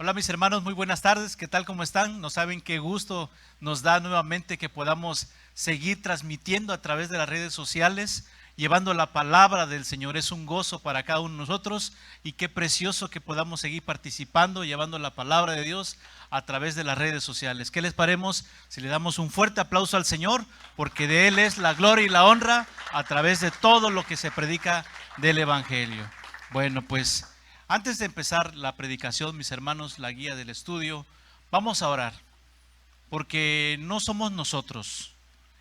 Hola mis hermanos, muy buenas tardes, ¿qué tal? ¿Cómo están? No saben qué gusto nos da nuevamente que podamos seguir transmitiendo a través de las redes sociales, llevando la palabra del Señor. Es un gozo para cada uno de nosotros y qué precioso que podamos seguir participando, llevando la palabra de Dios a través de las redes sociales. ¿Qué les paremos si le damos un fuerte aplauso al Señor? Porque de Él es la gloria y la honra a través de todo lo que se predica del Evangelio. Bueno, pues antes de empezar la predicación, mis hermanos, la guía del estudio, vamos a orar, porque no somos nosotros,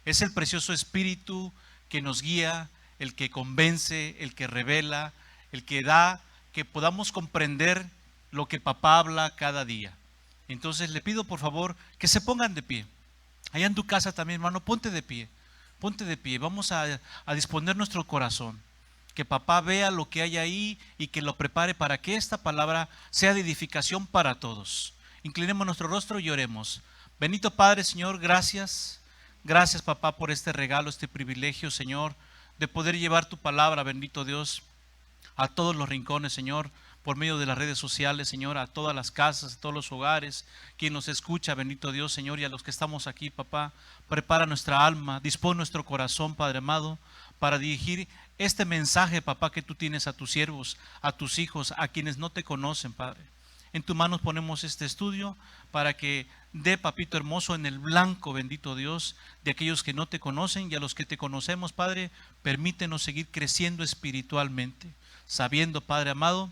es el precioso Espíritu que nos guía, el que convence, el que revela, el que da que podamos comprender lo que papá habla cada día. Entonces le pido por favor que se pongan de pie. Allá en tu casa también, hermano, ponte de pie, vamos a disponer nuestro corazón. Que papá vea lo que hay ahí y que lo prepare para que esta palabra sea de edificación para todos. Inclinemos nuestro rostro y oremos. Bendito Padre, Señor, gracias. Gracias, papá, por este regalo, este privilegio, Señor, de poder llevar tu palabra, bendito Dios, a todos los rincones, Señor, por medio de las redes sociales, Señor, a todas las casas, a todos los hogares, quien nos escucha, bendito Dios, Señor, y a los que estamos aquí, papá, prepara nuestra alma, dispone nuestro corazón, Padre amado, para dirigir este mensaje, papá, que tú tienes a tus siervos, a tus hijos, a quienes no te conocen, Padre. En tus manos ponemos este estudio para que dé, papito hermoso, en el blanco, bendito Dios, de aquellos que no te conocen, y a los que te conocemos, Padre, permítenos seguir creciendo espiritualmente, sabiendo, Padre amado,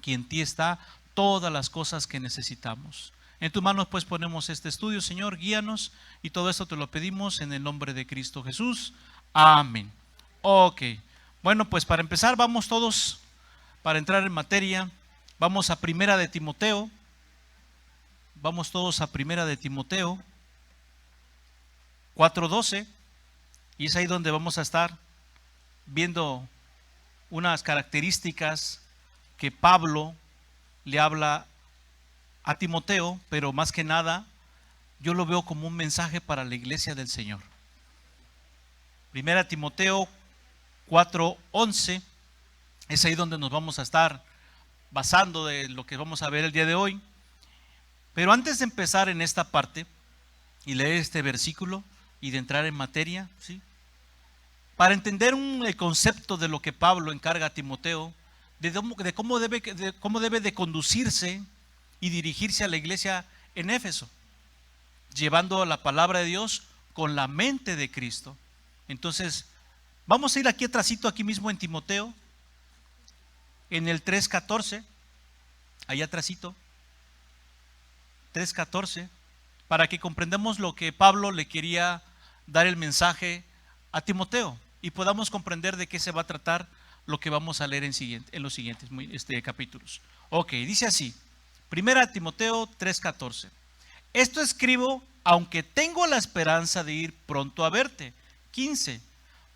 que en ti está todas las cosas que necesitamos. En tus manos pues ponemos este estudio, Señor, guíanos, y todo esto te lo pedimos en el nombre de Cristo Jesús. Amén. Ok, bueno, pues para empezar vamos todos, para entrar en materia, vamos a Primera de Timoteo, vamos todos a Primera de Timoteo 4:12, y es ahí donde vamos a estar viendo unas características que Pablo le habla a Timoteo, pero más que nada yo lo veo como un mensaje para la iglesia del Señor. Primera Timoteo 4:11 es ahí donde nos vamos a estar basando de lo que vamos a ver el día de hoy. Pero antes de empezar en esta parte y leer este versículo y de entrar en materia, ¿sí?, para entender el concepto de lo que Pablo encarga a Timoteo, de cómo debe de conducirse y dirigirse a la iglesia en Éfeso, llevando la palabra de Dios con la mente de Cristo. Entonces, vamos a ir aquí atrásito, aquí mismo en Timoteo, en el 3:14, allá atrásito, 3:14, para que comprendamos lo que Pablo le quería dar el mensaje a Timoteo y podamos comprender de qué se va a tratar lo que vamos a leer en los siguientes capítulos. Ok, dice así, Primera Timoteo 3:14. Esto escribo aunque tengo la esperanza de ir pronto a verte. 15.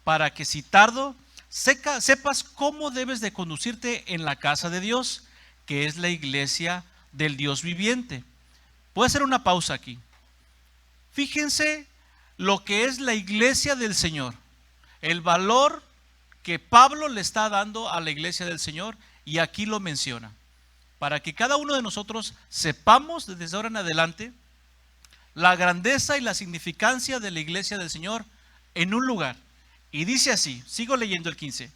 Para que si tardo, sepas cómo debes de conducirte en la casa de Dios, que es la iglesia del Dios viviente. Voy a hacer una pausa aquí. Fíjense lo que es la iglesia del Señor, el valor que Pablo le está dando a la iglesia del Señor, y aquí lo menciona, para que cada uno de nosotros sepamos desde ahora en adelante la grandeza y la significancia de la iglesia del Señor en un lugar. Y dice así, sigo leyendo el 15,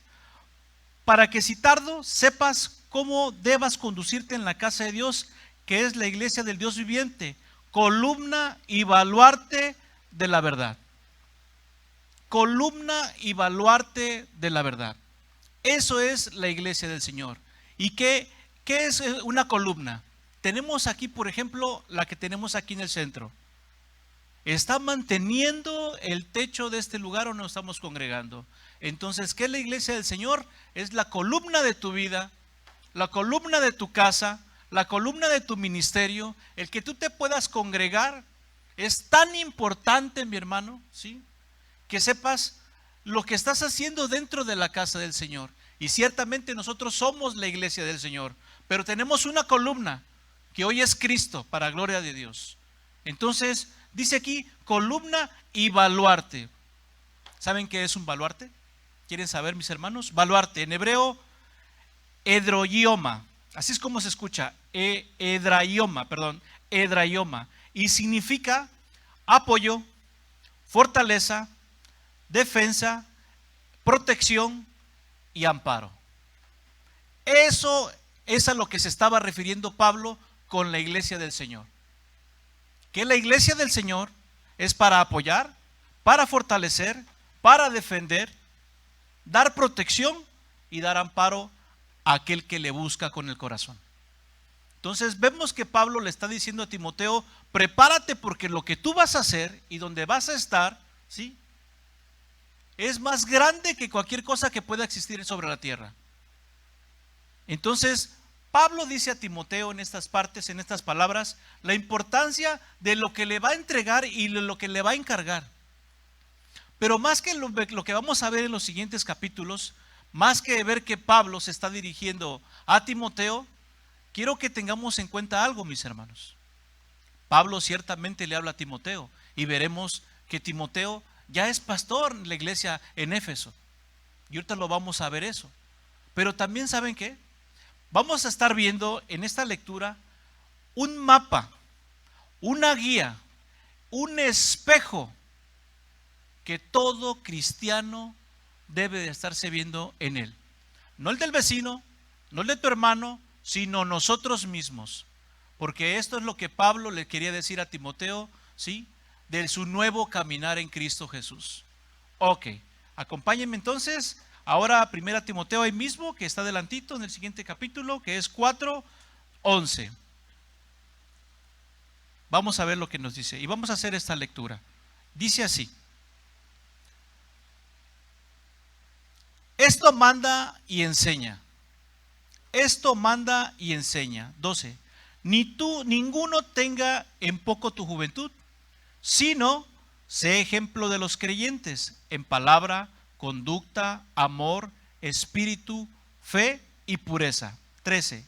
para que si tardo, sepas cómo debas conducirte en la casa de Dios, que es la iglesia del Dios viviente, columna y baluarte de la verdad. Columna y baluarte de la verdad. Eso es la iglesia del Señor. ¿Y qué es una columna? Tenemos aquí, por ejemplo, la que tenemos aquí en el centro. ¿Está manteniendo el techo de este lugar o no estamos congregando? Entonces, ¿qué es la iglesia del Señor? Es la columna de tu vida, la columna de tu casa, la columna de tu ministerio. El que tú te puedas congregar es tan importante, mi hermano, ¿sí?, que sepas lo que estás haciendo dentro de la casa del Señor. Y ciertamente nosotros somos la iglesia del Señor, pero tenemos una columna que hoy es Cristo, para gloria de Dios. Entonces, dice aquí, columna y baluarte. ¿Saben qué es un baluarte? ¿Quieren saber, mis hermanos? Baluarte, en hebreo, edroioma. Así es como se escucha, edraioma, perdón, edraioma. Y significa apoyo, fortaleza, defensa, protección y amparo. Eso es a lo que se estaba refiriendo Pablo con la iglesia del Señor. Que la iglesia del Señor es para apoyar, para fortalecer, para defender, dar protección y dar amparo a aquel que le busca con el corazón. Entonces vemos que Pablo le está diciendo a Timoteo, prepárate porque lo que tú vas a hacer y donde vas a estar, ¿sí?, es más grande que cualquier cosa que pueda existir sobre la tierra. Entonces Pablo dice a Timoteo en estas partes, en estas palabras, la importancia de lo que le va a entregar y de lo que le va a encargar. Pero más que lo que vamos a ver en los siguientes capítulos, más que ver que Pablo se está dirigiendo a Timoteo, quiero que tengamos en cuenta algo, mis hermanos. Pablo ciertamente le habla a Timoteo y veremos que Timoteo ya es pastor en la iglesia en Éfeso. Y ahorita lo vamos a ver eso. Pero también, ¿saben qué? Vamos a estar viendo en esta lectura un mapa, una guía, un espejo que todo cristiano debe de estarse viendo en él. No el del vecino, no el de tu hermano, sino nosotros mismos. Porque esto es lo que Pablo le quería decir a Timoteo, ¿sí?, de su nuevo caminar en Cristo Jesús. Ok, acompáñenme entonces ahora a 1 Timoteo ahí mismo, que está adelantito en el siguiente capítulo, que es 4:11. Vamos a ver lo que nos dice y vamos a hacer esta lectura. Dice así: esto manda y enseña. Esto manda y enseña. 12. Ninguno tenga en poco tu juventud, sino sé ejemplo de los creyentes en palabra, conducta, amor, espíritu, fe y pureza. 13.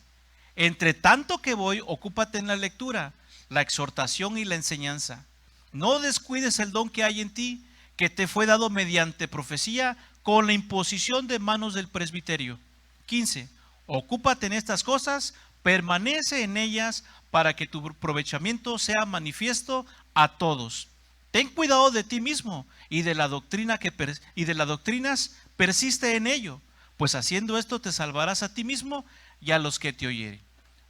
Entre tanto que voy, ocúpate en la lectura, la exhortación y la enseñanza. No descuides el don que hay en ti, que te fue dado mediante profecía con la imposición de manos del presbiterio. 15. Ocúpate en estas cosas, permanece en ellas para que tu aprovechamiento sea manifiesto a todos. Ten cuidado de ti mismo y de la doctrina y de las doctrinas, persiste en ello, pues haciendo esto te salvarás a ti mismo y a los que te oyeren.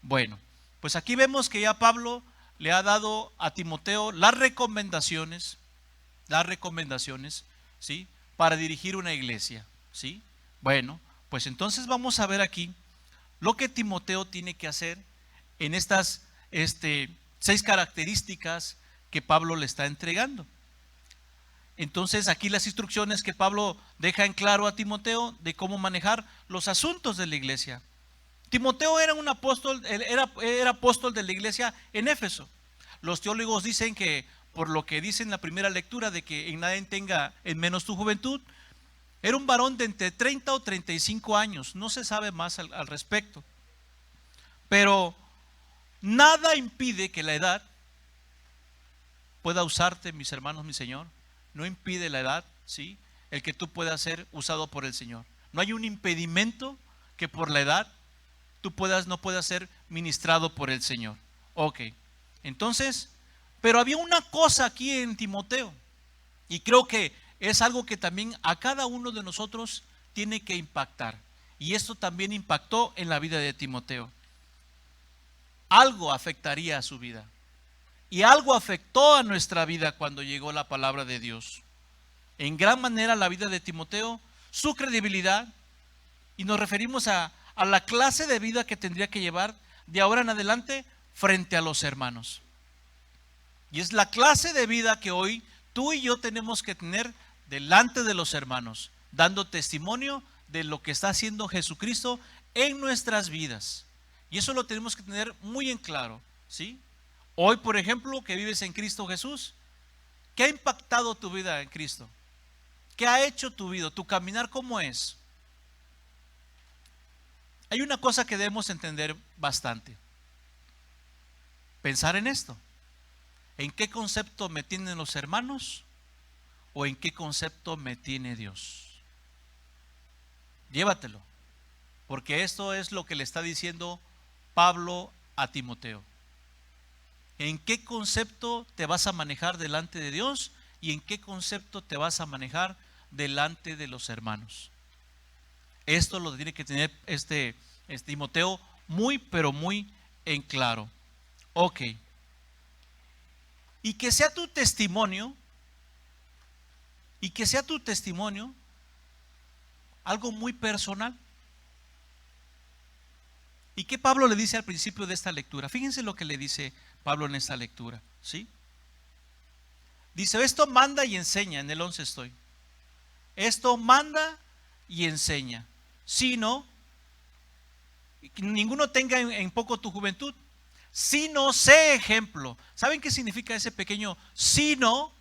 Bueno, pues aquí vemos que ya Pablo le ha dado a Timoteo las recomendaciones, ¿sí?, para dirigir una iglesia, ¿sí? Bueno, pues entonces vamos a ver aquí lo que Timoteo tiene que hacer en estas 6 características que Pablo le está entregando. Entonces aquí las instrucciones que Pablo deja en claro a Timoteo de cómo manejar los asuntos de la iglesia. Timoteo era un apóstol, era apóstol de la iglesia en Éfeso. Los teólogos dicen que, por lo que dice en la primera lectura, de que en nadie tenga en menos tu juventud, era un varón de entre 30 o 35 años, no se sabe más al respecto. Pero nada impide que la edad pueda usarte, mis hermanos, mi Señor. No impide la edad, ¿sí?, el que tú puedas ser usado por el Señor. No hay un impedimento que por la edad tú no puedas ser ministrado por el Señor. Ok, entonces, pero había una cosa aquí en Timoteo, y creo que es algo que también a cada uno de nosotros tiene que impactar. Y esto también impactó en la vida de Timoteo. Algo afectaría a su vida. Y algo afectó a nuestra vida cuando llegó la palabra de Dios. En gran manera la vida de Timoteo, su credibilidad, y nos referimos a la clase de vida que tendría que llevar de ahora en adelante frente a los hermanos. Y es la clase de vida que hoy tú y yo tenemos que tener delante de los hermanos, dando testimonio de lo que está haciendo Jesucristo en nuestras vidas. Y eso lo tenemos que tener muy en claro, ¿sí? Hoy, por ejemplo, que vives en Cristo Jesús, ¿qué ha impactado tu vida en Cristo? ¿Qué ha hecho tu vida? ¿Tu caminar cómo es? Hay una cosa que debemos entender bastante. Pensar en esto. ¿En qué concepto me tienen los hermanos o en qué concepto me tiene Dios? Llévatelo, porque esto es lo que le está diciendo Pablo a Timoteo? ¿En qué concepto te vas a manejar delante de Dios y en qué concepto te vas a manejar delante de los hermanos? Esto lo tiene que tener este Timoteo muy, pero muy en claro. Ok. Y que sea tu testimonio, algo muy personal. ¿Y qué Pablo le dice al principio de esta lectura? Fíjense lo que le dice Pablo en esta lectura, ¿sí? Dice, esto manda y enseña, en el 11 estoy. Esto manda y enseña. Sino, ninguno tenga en poco tu juventud, sino sé ejemplo. ¿Saben qué significa ese pequeño sino?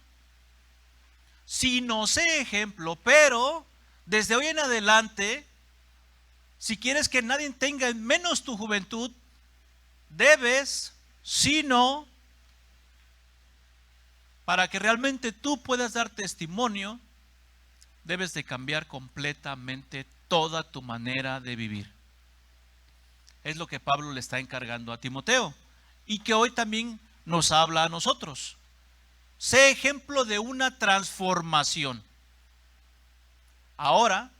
Sino sé ejemplo, pero desde hoy en adelante, si quieres que nadie tenga en menos tu juventud, debes, sino, para que realmente tú puedas dar testimonio, debes de cambiar completamente toda tu manera de vivir. Es lo que Pablo le está encargando a Timoteo y que hoy también nos habla a nosotros. Sé ejemplo de una transformación. Ahora,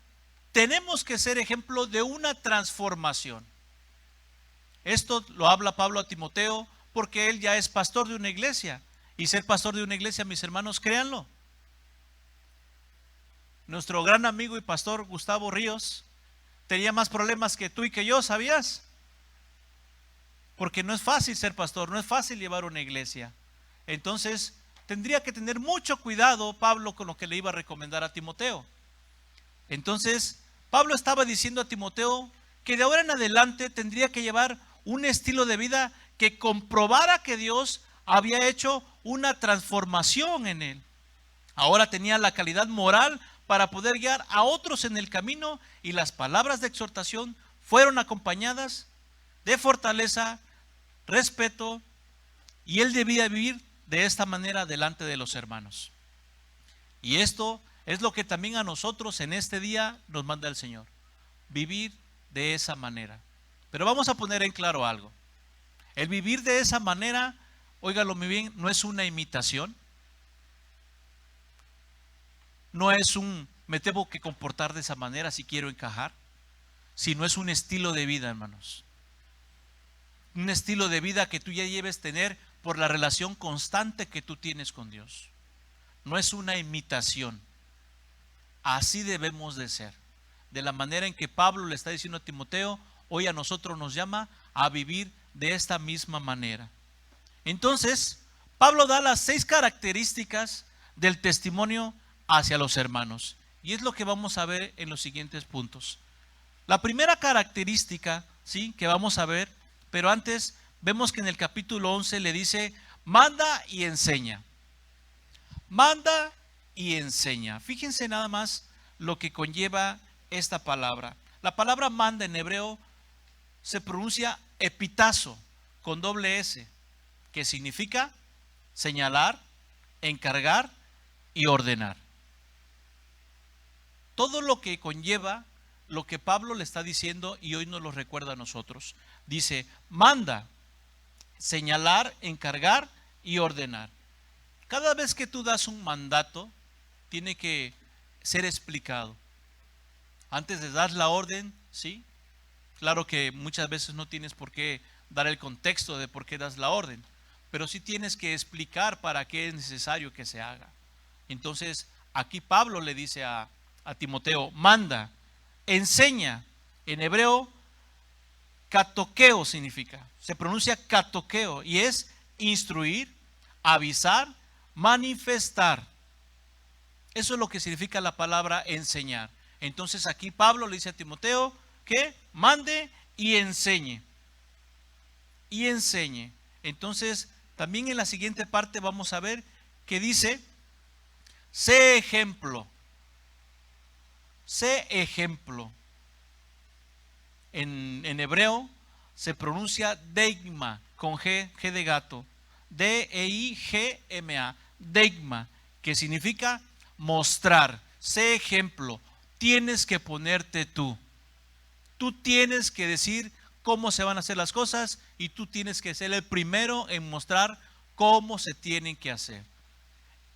tenemos que ser ejemplo de una transformación. Esto lo habla Pablo a Timoteo porque él ya es pastor de una iglesia. Y ser pastor de una iglesia, mis hermanos, créanlo. Nuestro gran amigo y pastor Gustavo Ríos tenía más problemas que tú y que yo, ¿sabías? Porque no es fácil ser pastor, no es fácil llevar una iglesia. Entonces, tendría que tener mucho cuidado Pablo con lo que le iba a recomendar a Timoteo. Entonces, Pablo estaba diciendo a Timoteo que de ahora en adelante tendría que llevar un estilo de vida que comprobara que Dios había hecho una transformación en él. Ahora tenía la calidad moral para poder guiar a otros en el camino y las palabras de exhortación fueron acompañadas de fortaleza, respeto, y él debía vivir de esta manera delante de los hermanos. Y esto es lo que también a nosotros en este día nos manda el Señor, vivir de esa manera. Pero vamos a poner en claro algo. El vivir de esa manera, óigalo muy bien, no es una imitación. No es me tengo que comportar de esa manera si quiero encajar, sino es un estilo de vida, hermanos. Un estilo de vida que tú ya debes tener por la relación constante que tú tienes con Dios. No es una imitación. Así debemos de ser. De la manera en que Pablo le está diciendo a Timoteo, hoy a nosotros nos llama a vivir de esta misma manera. Entonces, Pablo da las 6 características del testimonio hacia los hermanos. Y es lo que vamos a ver en los siguientes puntos. La primera característica, ¿sí?, que vamos a ver, pero antes vemos que en el capítulo 11 le dice, manda y enseña. Manda y enseña. Fíjense nada más lo que conlleva esta palabra. La palabra manda en hebreo se pronuncia epitazo con doble S, que significa señalar, encargar y ordenar. Todo lo que conlleva lo que Pablo le está diciendo y hoy nos lo recuerda a nosotros. Dice, manda, señalar, encargar y ordenar. Cada vez que tú das un mandato, tiene que ser explicado. Antes de dar la orden, ¿sí? Claro que muchas veces no tienes por qué dar el contexto de por qué das la orden, pero sí tienes que explicar para qué es necesario que se haga. Entonces, aquí Pablo le dice a Timoteo, manda, enseña. En hebreo, katoqueo significa, se pronuncia katoqueo y es instruir, avisar, manifestar. Eso es lo que significa la palabra enseñar. Entonces aquí Pablo le dice a Timoteo que mande y enseñe. Y enseñe. Entonces también en la siguiente parte vamos a ver que dice, sé ejemplo. Sé ejemplo. En hebreo se pronuncia deigma con G de gato. D-E-I-G-M-A. Deigma, que significa mostrar. Sé ejemplo. Tienes que ponerte tú. Tú tienes que decir cómo se van a hacer las cosas y tú tienes que ser el primero en mostrar cómo se tienen que hacer.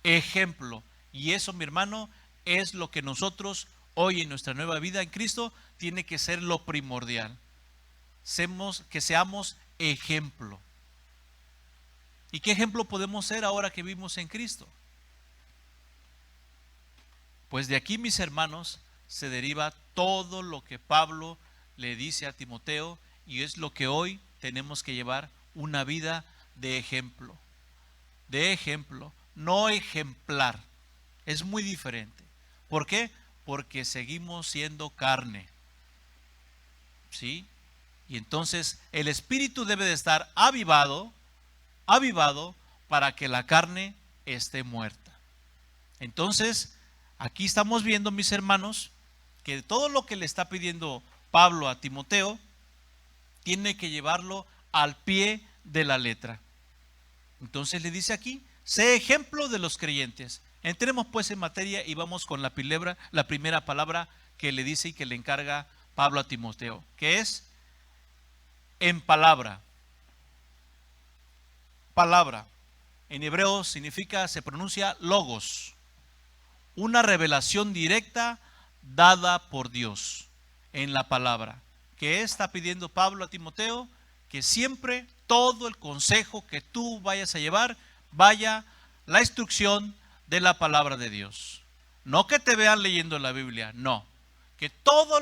Ejemplo. Y eso, mi hermano, es lo que nosotros hoy en nuestra nueva vida en Cristo tiene que ser lo primordial. Que seamos ejemplo. ¿Y qué ejemplo podemos ser ahora que vivimos en Cristo? Pues de aquí, mis hermanos, se deriva todo lo que Pablo le dice a Timoteo, y es lo que hoy tenemos que llevar, una vida de ejemplo. De ejemplo, no ejemplar. Es muy diferente. ¿Por qué? Porque seguimos siendo carne. ¿Sí? Y entonces el espíritu debe de estar avivado para que la carne esté muerta. Entonces, aquí estamos viendo, mis hermanos, que todo lo que le está pidiendo Pablo a Timoteo tiene que llevarlo al pie de la letra. Entonces le dice aquí, sé ejemplo de los creyentes. Entremos pues en materia y vamos con la primera palabra que le dice y que le encarga Pablo a Timoteo, que es en palabra. Palabra. En hebreo se pronuncia logos. Una revelación directa dada por Dios en la palabra. ¿Qué está pidiendo Pablo a Timoteo? Que siempre todo el consejo que tú vayas a llevar vaya la instrucción de la palabra de Dios. No que te vean leyendo la Biblia, no. Que todas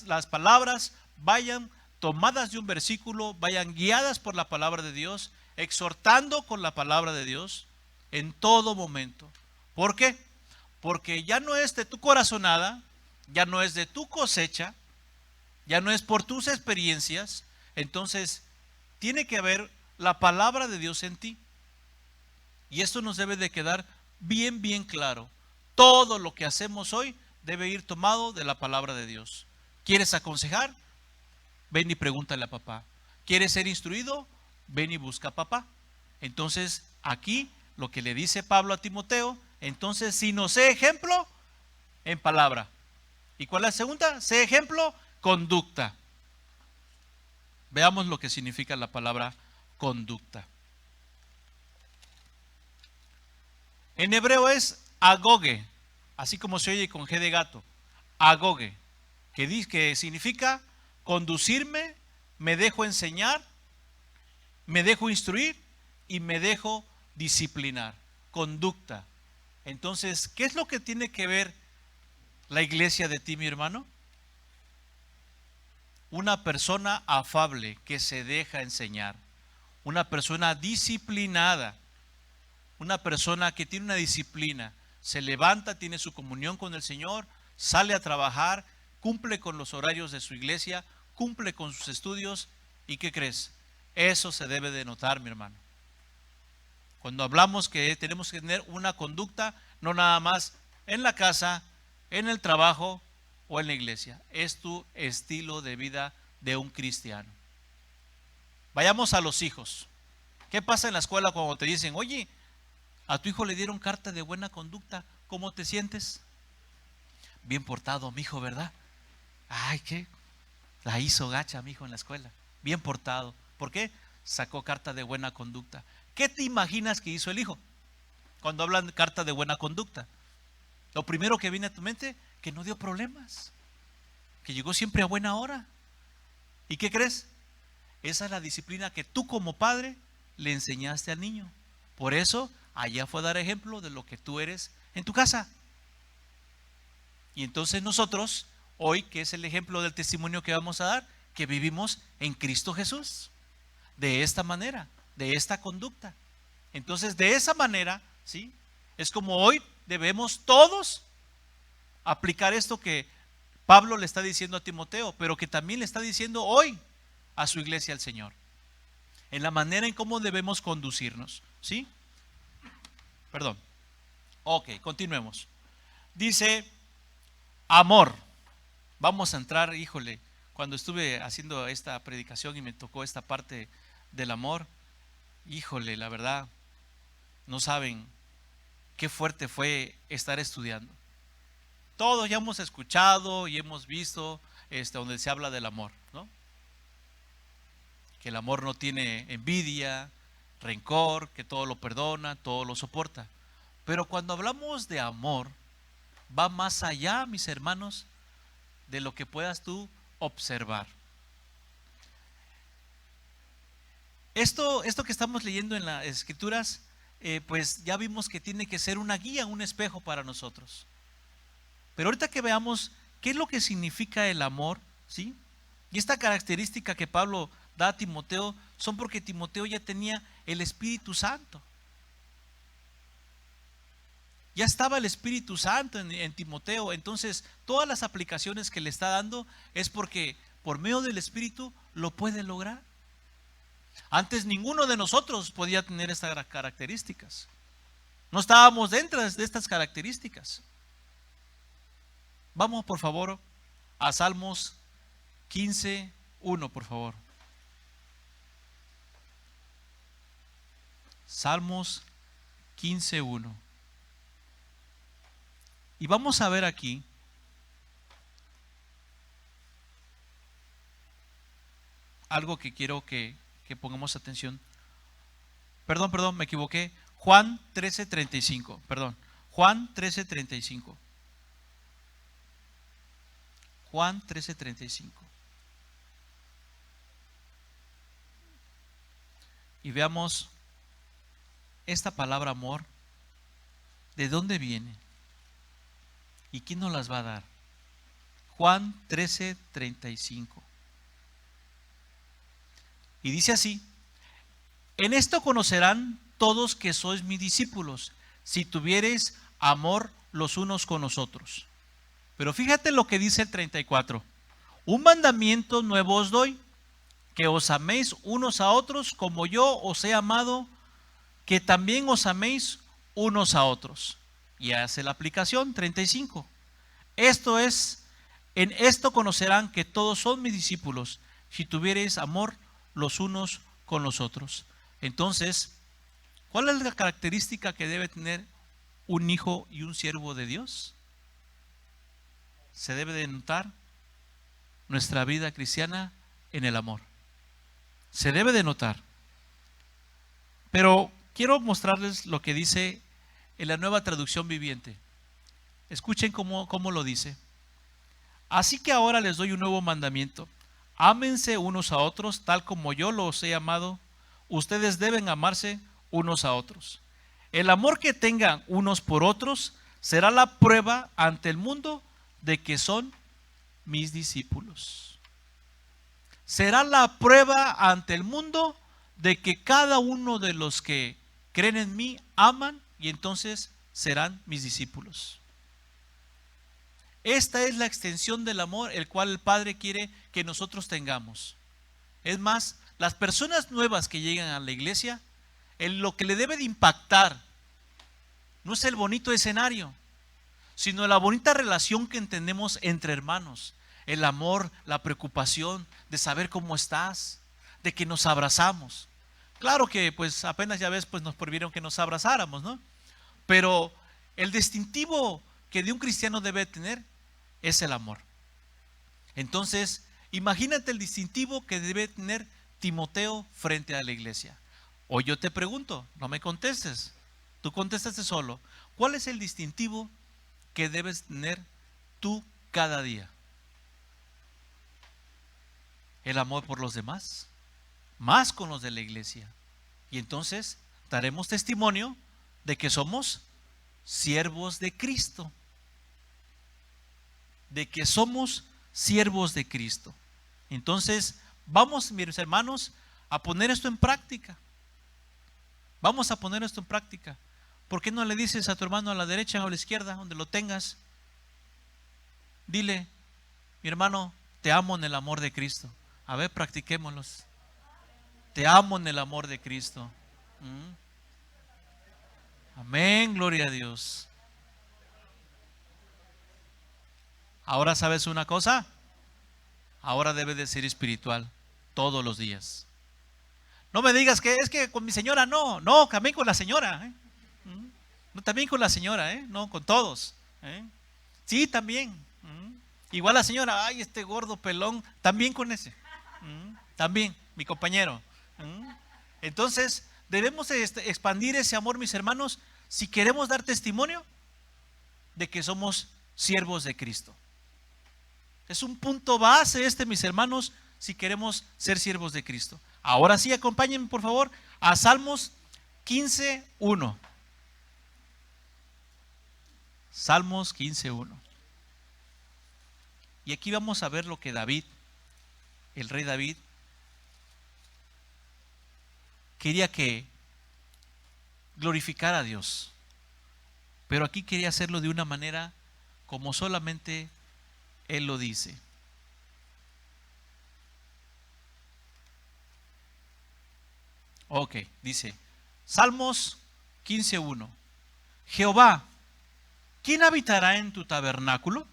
las palabras vayan tomadas de un versículo, vayan guiadas por la palabra de Dios, exhortando con la palabra de Dios en todo momento. ¿Por qué? Porque ya no es de tu corazonada, ya no es de tu cosecha, ya no es por tus experiencias. Entonces tiene que haber la palabra de Dios en ti. Y esto nos debe de quedar bien claro. Todo lo que hacemos hoy debe ir tomado de la palabra de Dios. ¿Quieres aconsejar? Ven y pregúntale a papá. ¿Quieres ser instruido? Ven y busca a papá. Entonces aquí lo que le dice Pablo a Timoteo, entonces si no sé ejemplo, en palabra. ¿Y cuál es la segunda? Sé ejemplo, conducta. Veamos lo que significa la palabra conducta. En hebreo es agoge, así como se oye con G de gato, agoge, que significa conducirme, me dejo enseñar, me dejo instruir y me dejo disciplinar. Conducta. Entonces, ¿qué es lo que tiene que ver la iglesia de ti, mi hermano? Una persona afable que se deja enseñar, una persona disciplinada, una persona que tiene una disciplina, se levanta, tiene su comunión con el Señor, sale a trabajar, cumple con los horarios de su iglesia, cumple con sus estudios. ¿Y qué crees? Eso se debe de notar, mi hermano. Cuando hablamos que tenemos que tener una conducta, no nada más en la casa, en el trabajo o en la iglesia. Es tu estilo de vida de un cristiano. Vayamos a los hijos. ¿Qué pasa en la escuela cuando te dicen, oye, a tu hijo le dieron carta de buena conducta, ¿cómo te sientes? Bien portado, mi hijo, ¿verdad? Ay, ¿qué? La hizo gacha, mi hijo, en la escuela. Bien portado. ¿Por qué? Sacó carta de buena conducta. ¿Qué te imaginas que hizo el hijo cuando hablan de carta de buena conducta? Lo primero que viene a tu mente, que no dio problemas, que llegó siempre a buena hora. ¿Y qué crees? Esa es la disciplina que tú como padre le enseñaste al niño. Por eso allá fue a dar ejemplo de lo que tú eres en tu casa. Y entonces nosotros, hoy, que es el ejemplo del testimonio que vamos a dar, que vivimos en Cristo Jesús, de esta manera, de esta conducta. Entonces, de esa manera, ¿sí? Es como hoy debemos todos aplicar esto que Pablo le está diciendo a Timoteo, pero que también le está diciendo hoy a su iglesia al Señor, en la manera en cómo debemos conducirnos, ¿sí? Perdón. Ok, continuemos. Dice, amor. Vamos a entrar, híjole, cuando estuve haciendo esta predicación y me tocó esta parte del amor, híjole, la verdad, no saben qué fuerte fue estar estudiando. Todos ya hemos escuchado y hemos visto donde se habla del amor, ¿no? que el amor no tiene envidia, rencor, que todo lo perdona, todo lo soporta. Pero cuando hablamos de amor, va más allá, mis hermanos, de lo que puedas tú observar. Esto que estamos leyendo en las Escrituras, pues ya vimos que tiene que ser una guía, un espejo para nosotros. Pero ahorita que veamos qué es lo que significa el amor, ¿sí? Y esta característica que Pablo da a Timoteo son porque Timoteo ya tenía el Espíritu Santo. Ya estaba el Espíritu Santo en Timoteo. Entonces todas las aplicaciones que le está dando es porque por medio del Espíritu lo puede lograr. Antes ninguno de nosotros podía tener estas características. No estábamos dentro de estas características. Vamos por favor a Salmos 15:1, por favor. Salmos 15:1. Y vamos a ver aquí algo que quiero que pongamos atención. Perdón, me equivoqué. Juan 13:35, perdón. Juan 13:35. Juan 13:35. Y veamos esta palabra amor, ¿de dónde viene? ¿Y quién nos las va a dar? Juan 13:35. Y dice así: en esto conocerán todos que sois mis discípulos, si tuviereis amor los unos con los otros. Pero fíjate lo que dice el 34. Un mandamiento nuevo os doy, que os améis unos a otros como yo os he amado, que también os améis unos a otros. Y hace la aplicación 35. Esto es, en esto conocerán que todos son mis discípulos, si tuviereis amor los unos con los otros. Entonces, ¿cuál es la característica que debe tener un hijo y un siervo de Dios? Se debe de notar nuestra vida cristiana en el amor. Se debe de notar. Pero quiero mostrarles lo que dice en la Nueva Traducción Viviente. Escuchen cómo lo dice. Así que ahora les doy un nuevo mandamiento. Ámense unos a otros tal como yo los he amado. Ustedes deben amarse unos a otros. El amor que tengan unos por otros será la prueba ante el mundo de que son mis discípulos. Será la prueba ante el mundo de que cada uno de los que creen en mí aman, y entonces serán mis discípulos. Esta es la extensión del amor el cual el Padre quiere que nosotros tengamos. Es más, las personas nuevas que llegan a la iglesia, lo que le debe de impactar no es el bonito escenario, sino la bonita relación que entendemos entre hermanos. El amor, la preocupación de saber cómo estás, de que nos abrazamos. Claro que pues apenas ya ves, pues nos prohibieron que nos abrazáramos, ¿no? Pero el distintivo que de un cristiano debe tener es el amor. Entonces, imagínate el distintivo que debe tener Timoteo frente a la iglesia. O yo te pregunto, no me contestes, tú contestaste solo. ¿Cuál es el distintivo que debes tener tú cada día? El amor por los demás, más con los de la iglesia. Y entonces daremos testimonio de que somos siervos de Cristo. De que somos siervos de Cristo. Entonces, vamos, mis hermanos, a poner esto en práctica. Vamos a poner esto en práctica. ¿Por qué no le dices a tu hermano a la derecha o a la izquierda, donde lo tengas? Dile, mi hermano, te amo en el amor de Cristo. A ver, practiquémoslos. Te amo en el amor de Cristo. Amén, gloria a Dios. Ahora, ¿sabes una cosa? Ahora debe de ser espiritual todos los días. No me digas que es que con mi señora no, también con la señora. No, también con la señora, no, con todos. Sí, también. Igual la señora, ay, este gordo pelón, también con ese. También. mi compañero. Entonces, debemos expandir ese amor, mis hermanos, si queremos dar testimonio de que somos siervos de Cristo. Es un punto base mis hermanos, si queremos ser siervos de Cristo. Ahora sí, acompáñenme por favor a Salmos 15:1. Salmos 15:1. Y aquí vamos a ver lo que David, el rey David, quería que glorificara a Dios. Pero aquí quería hacerlo de una manera como solamente Él lo dice. Ok, dice Salmos 15:1. Jehová, ¿quién habitará en tu tabernáculo?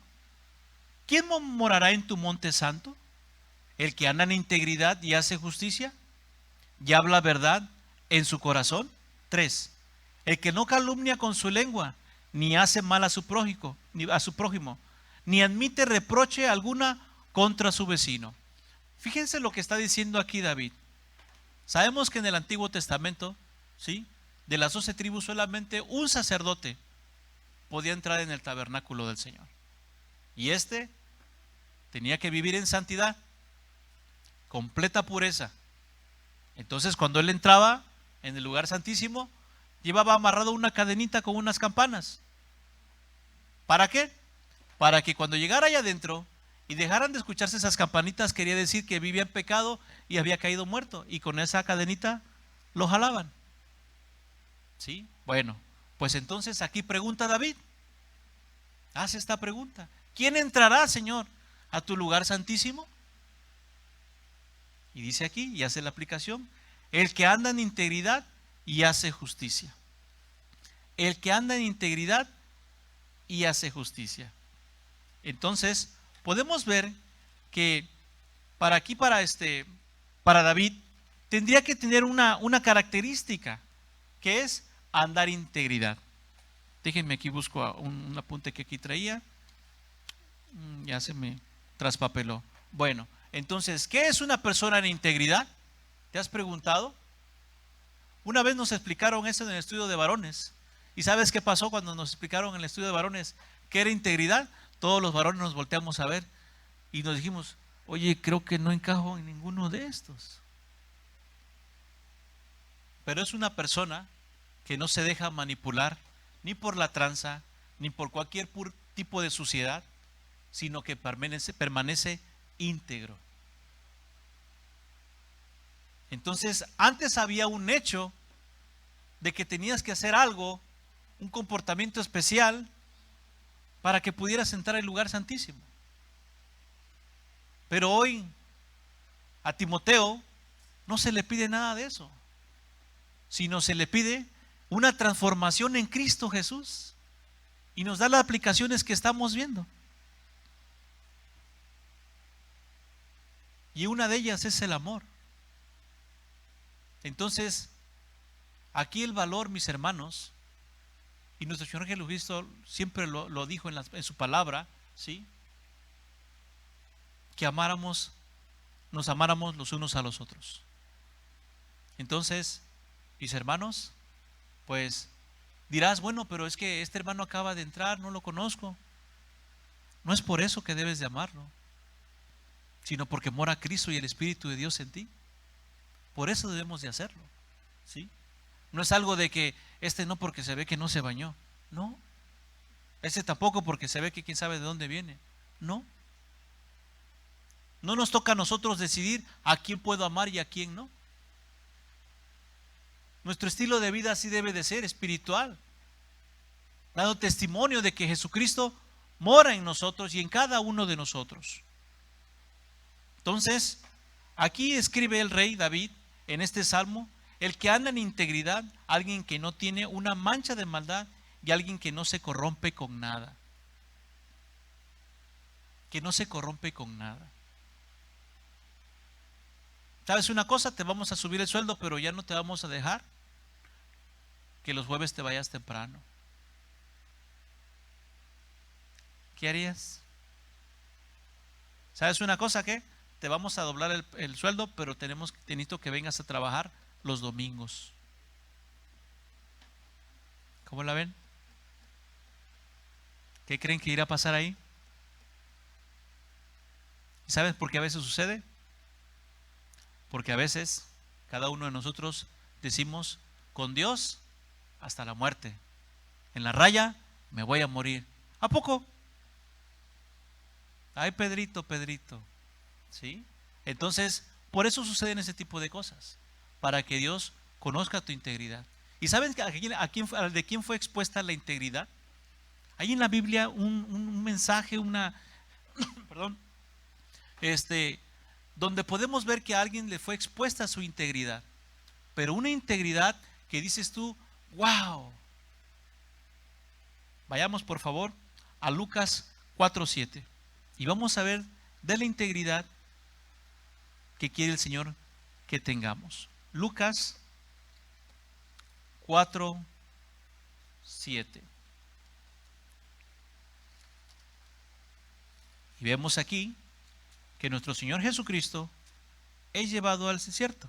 ¿Quién morará en tu monte santo? El que anda en integridad y hace justicia, y habla verdad en su corazón. 3. El que no calumnia con su lengua, ni hace mal a su prójimo, ni admite reproche alguna contra su vecino. Fíjense lo que está diciendo aquí David. Sabemos que en el Antiguo Testamento, ¿sí?, de las 12 tribus solamente un sacerdote podía entrar en el tabernáculo del Señor. Y tenía que vivir en santidad, completa pureza. Entonces, cuando él entraba en el lugar santísimo, llevaba amarrado una cadenita con unas campanas. ¿Para qué? Para que cuando llegara allá adentro y dejaran de escucharse esas campanitas, quería decir que vivía en pecado y había caído muerto, y con esa cadenita lo jalaban. ¿Sí? Bueno, pues entonces aquí pregunta David, hace esta pregunta: ¿quién entrará, Señor, a tu lugar santísimo? Y dice aquí, y hace la aplicación: el que anda en integridad y hace justicia. El que anda en integridad y hace justicia. Entonces, podemos ver que para David, tendría que tener una característica, que es andar en integridad. Déjenme aquí, busco un apunte que aquí traía. Ya se me traspapeló. Bueno, entonces, ¿qué es una persona en integridad? ¿Te has preguntado? Una vez nos explicaron eso en el estudio de varones. ¿Y sabes qué pasó cuando nos explicaron en el estudio de varones qué era integridad? Todos los varones nos volteamos a ver y nos dijimos: oye, creo que no encajo en ninguno de estos. Pero es una persona que no se deja manipular ni por la tranza, ni por cualquier tipo de suciedad, sino que permanece íntegro. Entonces, antes había un hecho de que tenías que hacer algo, un comportamiento especial, para que pudieras entrar al lugar santísimo. Pero hoy a Timoteo no se le pide nada de eso, sino se le pide una transformación en Cristo Jesús, y nos da las aplicaciones que estamos viendo. Y una de ellas es el amor. Entonces, aquí el valor, mis hermanos, y nuestro Señor Jesucristo siempre lo dijo en su palabra, ¿sí?, que nos amáramos los unos a los otros. Entonces, mis hermanos, pues dirás: bueno, pero es que este hermano acaba de entrar, no lo conozco. No es por eso que debes de amarlo, sino porque mora Cristo y el Espíritu de Dios en ti. Por eso debemos de hacerlo, ¿sí? No es algo de que no, porque se ve que no se bañó. No. Tampoco porque se ve que quién sabe de dónde viene. No. No nos toca a nosotros decidir a quién puedo amar y a quién no. Nuestro estilo de vida así debe de ser, espiritual, dando testimonio de que Jesucristo mora en nosotros y en cada uno de nosotros. Entonces, aquí escribe el rey David en este salmo: el que anda en integridad, alguien que no tiene una mancha de maldad, y alguien que no se corrompe con nada. Que no se corrompe con nada. ¿Sabes una cosa? Te vamos a subir el sueldo, pero ya no te vamos a dejar que los jueves te vayas temprano. ¿Qué harías? ¿Sabes una cosa? ¿Qué? te vamos a doblar el sueldo, pero necesito que vengas a trabajar los domingos. ¿Cómo la ven? ¿Qué creen que irá a pasar ahí? ¿Y sabes por qué a veces sucede? Porque a veces cada uno de nosotros decimos, con Dios hasta la muerte. En la raya me voy a morir. ¿A poco? Ay, Pedrito, Pedrito. ¿Sí? Entonces, por eso suceden ese tipo de cosas. Para que Dios conozca tu integridad. ¿Y saben de quién fue expuesta la integridad? Hay en la Biblia un mensaje, perdón, donde podemos ver que a alguien le fue expuesta su integridad. Pero una integridad que dices tú, wow. Vayamos por favor a Lucas 4:7 y vamos a ver de la integridad que quiere el Señor que tengamos. Lucas 4:7. Y vemos aquí que nuestro Señor Jesucristo es llevado al desierto.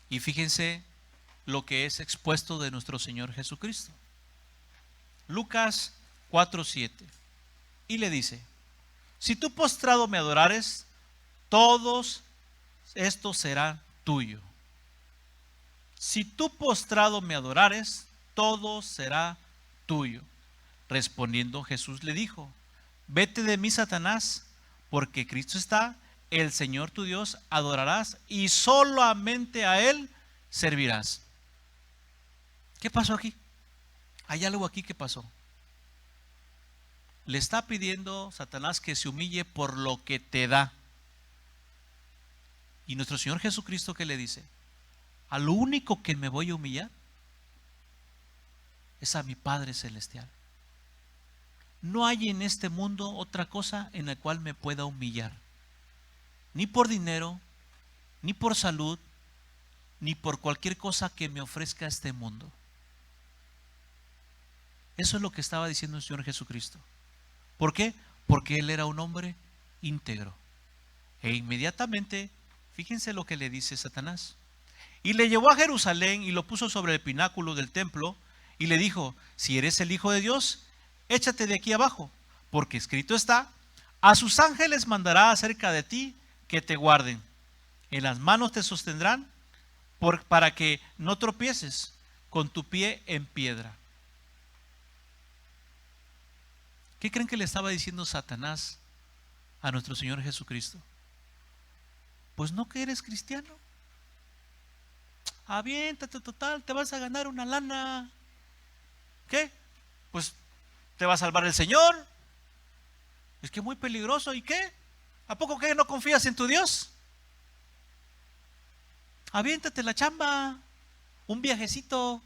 Y fíjense lo que es expuesto de nuestro Señor Jesucristo. Lucas 4:7. Y le dice, si tú postrado me adorares, todos esto será tuyo. Si tú postrado me adorares, todo será tuyo. Respondiendo Jesús le dijo, vete de mí, Satanás, porque Cristo está, el Señor tu Dios adorarás y solamente a Él servirás. ¿Qué pasó aquí? Hay algo aquí que pasó. Le está pidiendo Satanás que se humille por lo que te da. Y nuestro Señor Jesucristo, ¿qué le dice? A lo único que me voy a humillar es a mi Padre Celestial. No hay en este mundo otra cosa en la cual me pueda humillar. Ni por dinero, ni por salud, ni por cualquier cosa que me ofrezca este mundo. Eso es lo que estaba diciendo el Señor Jesucristo. ¿Por qué? Porque Él era un hombre íntegro. E inmediatamente, fíjense lo que le dice Satanás. Y le llevó a Jerusalén y lo puso sobre el pináculo del templo y le dijo, si eres el Hijo de Dios, échate de aquí abajo, porque escrito está, a sus ángeles mandará acerca de ti que te guarden. En las manos te sostendrán para que no tropieces con tu pie en piedra. ¿Qué creen que le estaba diciendo Satanás a nuestro Señor Jesucristo? Pues no que eres cristiano. Aviéntate, total, te vas a ganar una lana. ¿Qué? Pues te va a salvar el Señor. Es que es muy peligroso. ¿Y qué? ¿A poco que no confías en tu Dios? Aviéntate la chamba, un viajecito,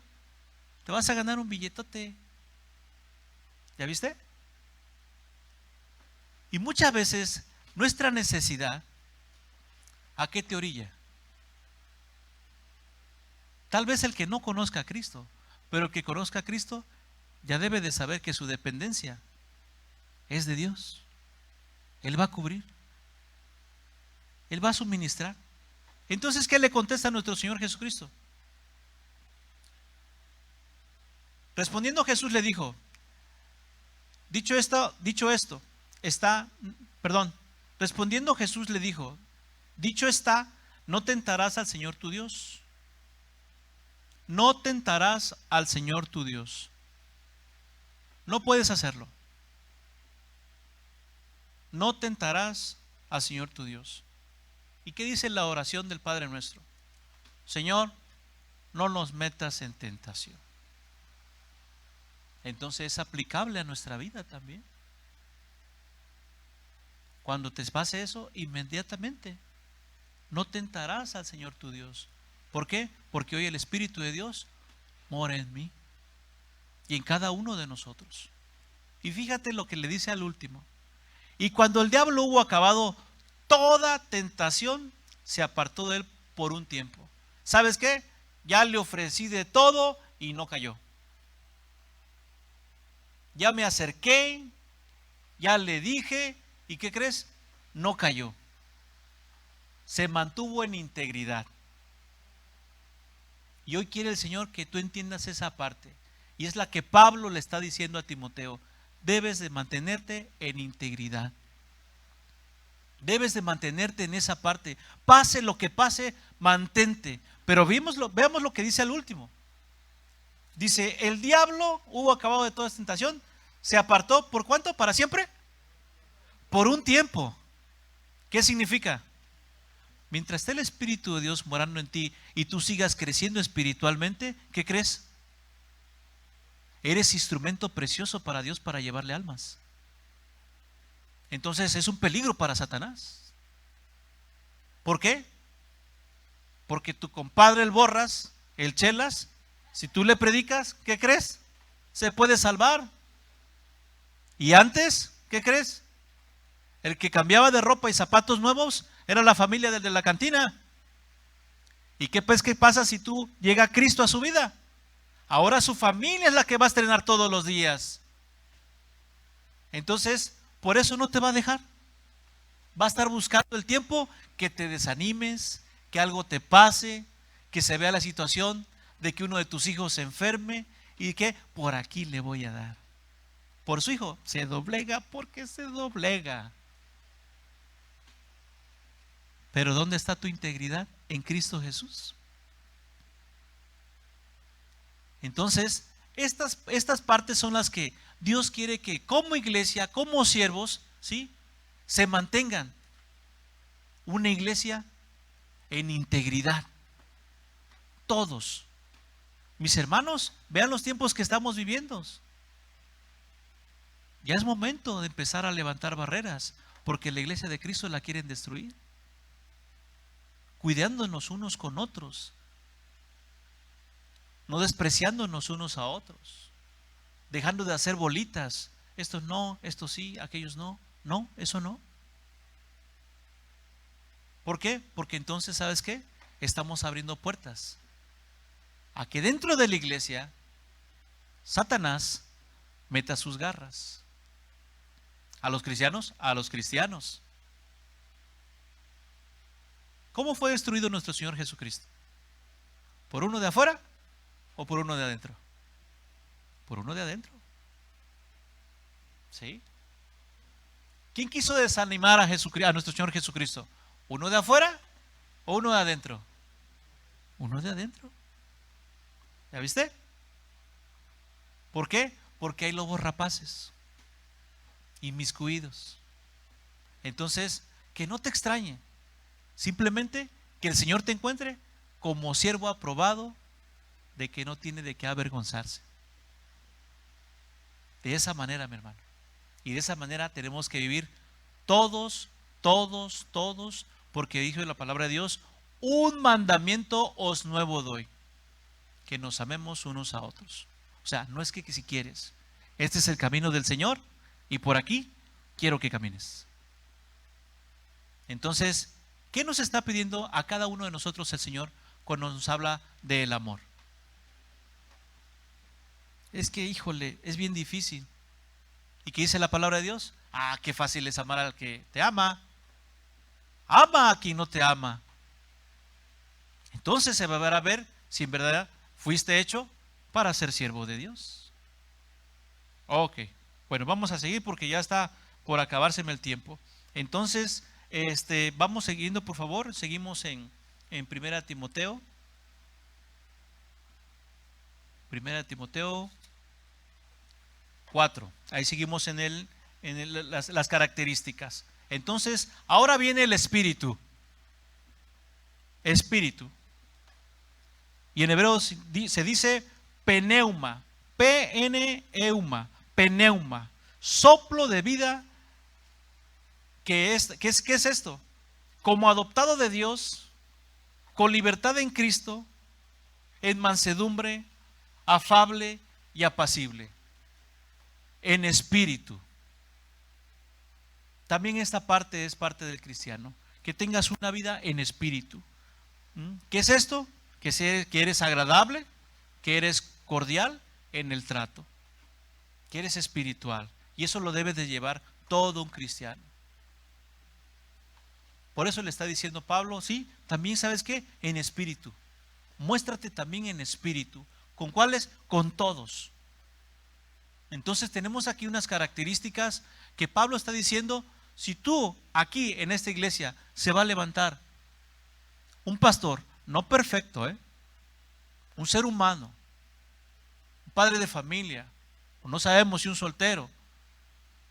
te vas a ganar un billetote. ¿Ya viste? Y muchas veces nuestra necesidad, ¿a qué te orilla? Tal vez el que no conozca a Cristo, pero el que conozca a Cristo ya debe de saber que su dependencia es de Dios. Él va a cubrir, Él va a suministrar. Entonces, ¿qué le contesta a nuestro Señor Jesucristo? Respondiendo Jesús le dijo, respondiendo Jesús le dijo, dicho está, no tentarás al Señor tu Dios. No tentarás al Señor tu Dios. No puedes hacerlo. No tentarás al Señor tu Dios. ¿Y qué dice la oración del Padre nuestro? Señor, no nos metas en tentación. Entonces es aplicable a nuestra vida también. Cuando te pase eso, inmediatamente no tentarás al Señor tu Dios. ¿Por qué? Porque hoy el Espíritu de Dios mora en mí y en cada uno de nosotros. Y fíjate lo que le dice al último. Y cuando el diablo hubo acabado toda tentación, se apartó de él por un tiempo. ¿Sabes qué? Ya le ofrecí de todo y no cayó. Ya me acerqué, ya le dije ¿Y qué crees? No cayó. Se mantuvo en integridad. Y hoy quiere el Señor que tú entiendas esa parte. Y es la que Pablo le está diciendo a Timoteo. Debes de mantenerte en integridad. Debes de mantenerte en esa parte. Pase lo que pase, mantente. Pero veamos lo que dice al último. Dice, el diablo hubo acabado de toda esta tentación. Se apartó, ¿por cuánto? ¿Para siempre? Por un tiempo. ¿Qué significa? Mientras esté el Espíritu de Dios morando en ti y tú sigas creciendo espiritualmente, ¿qué crees? Eres instrumento precioso para Dios para llevarle almas. Entonces es un peligro para Satanás. ¿Por qué? Porque tu compadre el Borras, el Chelas, si tú le predicas, ¿qué crees? Se puede salvar. Y antes, ¿qué crees? El que cambiaba de ropa y zapatos nuevos era la familia del de la cantina. ¿Y qué pasa si tú llega Cristo a su vida? Ahora su familia es la que va a estrenar todos los días. Entonces, por eso no te va a dejar. Va a estar buscando el tiempo que te desanimes, que algo te pase, que se vea la situación de que uno de tus hijos se enferme y que por aquí le voy a dar. Por su hijo se doblega porque se doblega. Pero ¿dónde está tu integridad? En Cristo Jesús. Entonces, estas partes son las que Dios quiere que como iglesia, como siervos, ¿sí?, se mantengan. Una iglesia en integridad. Todos. Mis hermanos, vean los tiempos que estamos viviendo. Ya es momento de empezar a levantar barreras, porque la iglesia de Cristo la quieren destruir. Cuidándonos unos con otros, no despreciándonos unos a otros, dejando de hacer bolitas, estos no, estos sí, aquellos no, no, eso no. ¿Por qué? Porque entonces, ¿sabes qué? Estamos abriendo puertas a que dentro de la iglesia Satanás meta sus garras. A los cristianos, a los cristianos. ¿Cómo fue destruido nuestro Señor Jesucristo? ¿Por uno de afuera o por uno de adentro? Por uno de adentro. ¿Sí? ¿Quién quiso desanimar a nuestro Señor Jesucristo? ¿Uno de afuera o uno de adentro? Uno de adentro. ¿Ya viste? ¿Por qué? Porque hay lobos rapaces, inmiscuidos. Entonces, que no te extrañe. Simplemente que el Señor te encuentre como siervo aprobado, de que no tiene de qué avergonzarse. De esa manera, mi hermano. Y de esa manera tenemos que vivir todos, porque dijo la palabra de Dios, un mandamiento os nuevo doy, que nos amemos unos a otros. O sea, no es que si quieres, este es el camino del Señor y por aquí quiero que camines. Entonces, ¿qué nos está pidiendo a cada uno de nosotros el Señor cuando nos habla del amor? Es que, híjole, es bien difícil. ¿Y qué dice la palabra de Dios? Ah, qué fácil es amar al que te ama. Ama a quien no te ama. Entonces se va a ver si en verdad fuiste hecho para ser siervo de Dios. Ok, bueno, vamos a seguir porque ya está por acabárseme el tiempo. Entonces, vamos siguiendo, por favor. Seguimos en 1 Timoteo. 1 Timoteo 4. Ahí seguimos en las características. Entonces, ahora viene el espíritu. Espíritu. Y en hebreo se dice pneuma. P-N-E-U-M-A. Pneuma. Soplo de vida. ¿Qué es esto? Como adoptado de Dios, con libertad en Cristo, en mansedumbre, afable y apacible. En espíritu. También esta parte es parte del cristiano, que tengas una vida en espíritu. ¿Qué es esto? Que eres agradable, que eres cordial en el trato, que eres espiritual. Y eso lo debe de llevar todo un cristiano. Por eso le está diciendo Pablo, sí, también sabes qué, en espíritu. Muéstrate también en espíritu. ¿Con cuáles? Con todos. Entonces tenemos aquí unas características que Pablo está diciendo, si tú aquí en esta iglesia se va a levantar un pastor, no perfecto, un ser humano, un padre de familia, no sabemos si un soltero,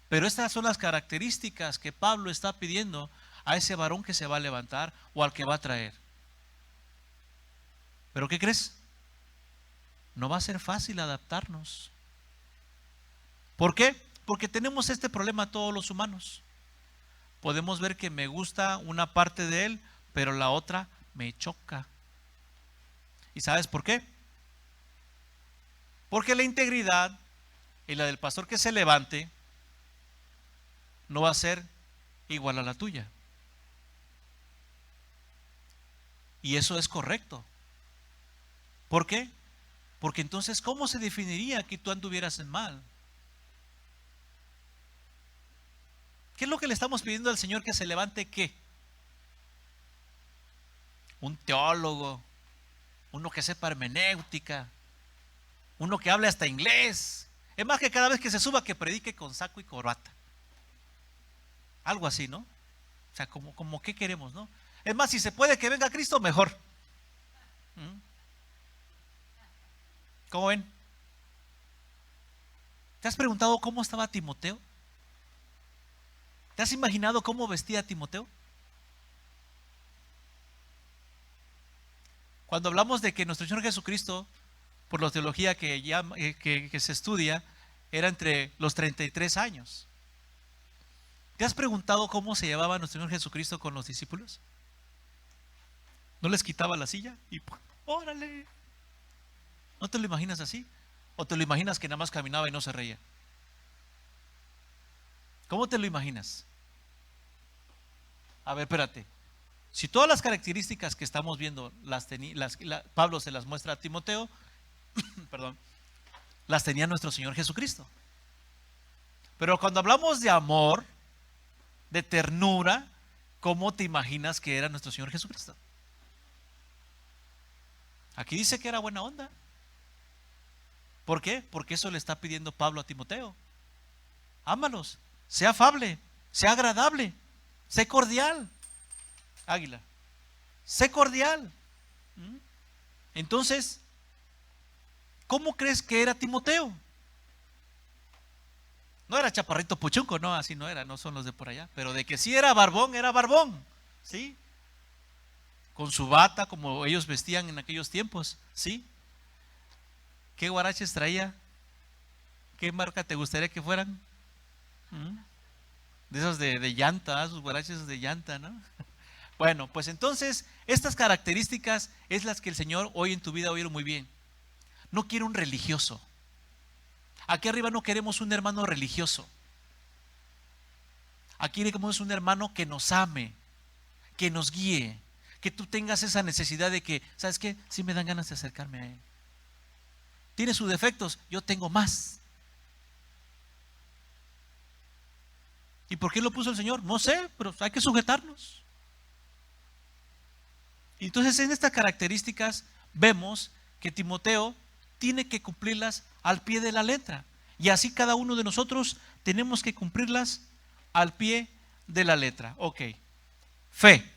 pero estas son las características que Pablo está pidiendo a ese varón que se va a levantar o al que va a traer. ¿Pero qué crees? No va a ser fácil adaptarnos. ¿Por qué? Porque tenemos este problema todos los humanos. Podemos ver que me gusta una parte de él, pero la otra me choca. ¿Y sabes por qué? Porque la integridad y la del pastor que se levante no va a ser igual a la tuya. Y eso es correcto. ¿Por qué? Porque entonces, ¿cómo se definiría que tú anduvieras en mal? ¿Qué es lo que le estamos pidiendo al Señor que se levante? ¿Qué? Un teólogo, uno que sepa hermenéutica, uno que hable hasta inglés. Es más, que cada vez que se suba que predique con saco y corbata. Algo así, ¿no? O sea, como ¿qué queremos, no? Es más, si se puede que venga Cristo, mejor. ¿Cómo ven? ¿Te has preguntado cómo estaba Timoteo? ¿Te has imaginado cómo vestía Timoteo? Cuando hablamos de que nuestro Señor Jesucristo, por la teología que se estudia, era entre los 33 años. ¿Te has preguntado cómo se llevaba nuestro Señor Jesucristo con los discípulos? ¿No les quitaba la silla? Y ¡órale! ¿No te lo imaginas así? ¿O te lo imaginas que nada más caminaba y no se reía? ¿Cómo te lo imaginas? A ver, espérate. Si todas las características que estamos viendo Pablo se las muestra a Timoteo, perdón, las tenía nuestro Señor Jesucristo. Pero cuando hablamos de amor, de ternura, ¿cómo te imaginas que era nuestro Señor Jesucristo? Aquí dice que era buena onda. ¿Por qué? Porque eso le está pidiendo Pablo a Timoteo. Ámalos, sea afable, sea agradable, sé cordial. Águila, sé cordial. Entonces, ¿cómo crees que era Timoteo? No era chaparrito puchunco, no, así no era, no son los de por allá. Pero de que sí era barbón, ¿sí? Con su bata, como ellos vestían en aquellos tiempos, ¿sí? ¿Qué guaraches traía? ¿Qué marca te gustaría que fueran? De esos de llanta, sus guaraches de llanta, ¿no? Bueno, pues entonces, estas características es las que el Señor hoy en tu vida oyeron muy bien. No quiere un religioso. Aquí arriba no queremos un hermano religioso. Aquí queremos un hermano que nos ame, que nos guíe, que tú tengas esa necesidad de que, ¿sabes qué? Sí me dan ganas de acercarme a él. Tiene sus defectos, yo tengo más. ¿Y por qué lo puso el Señor? No sé, pero hay que sujetarnos. Y entonces en estas características vemos que Timoteo tiene que cumplirlas al pie de la letra. Y así cada uno de nosotros tenemos que cumplirlas al pie de la letra. Ok. Fe.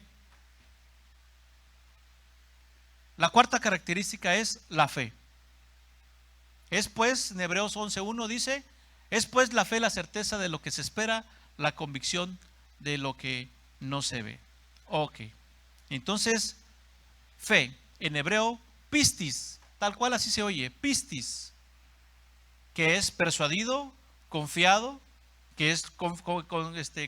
La cuarta característica es la fe. Es pues, en Hebreos 11:1 dice, es pues la fe la certeza de lo que se espera, la convicción de lo que no se ve. Ok. Entonces, fe, en hebreo, pistis, tal cual así se oye, pistis, que es persuadido, confiado, que es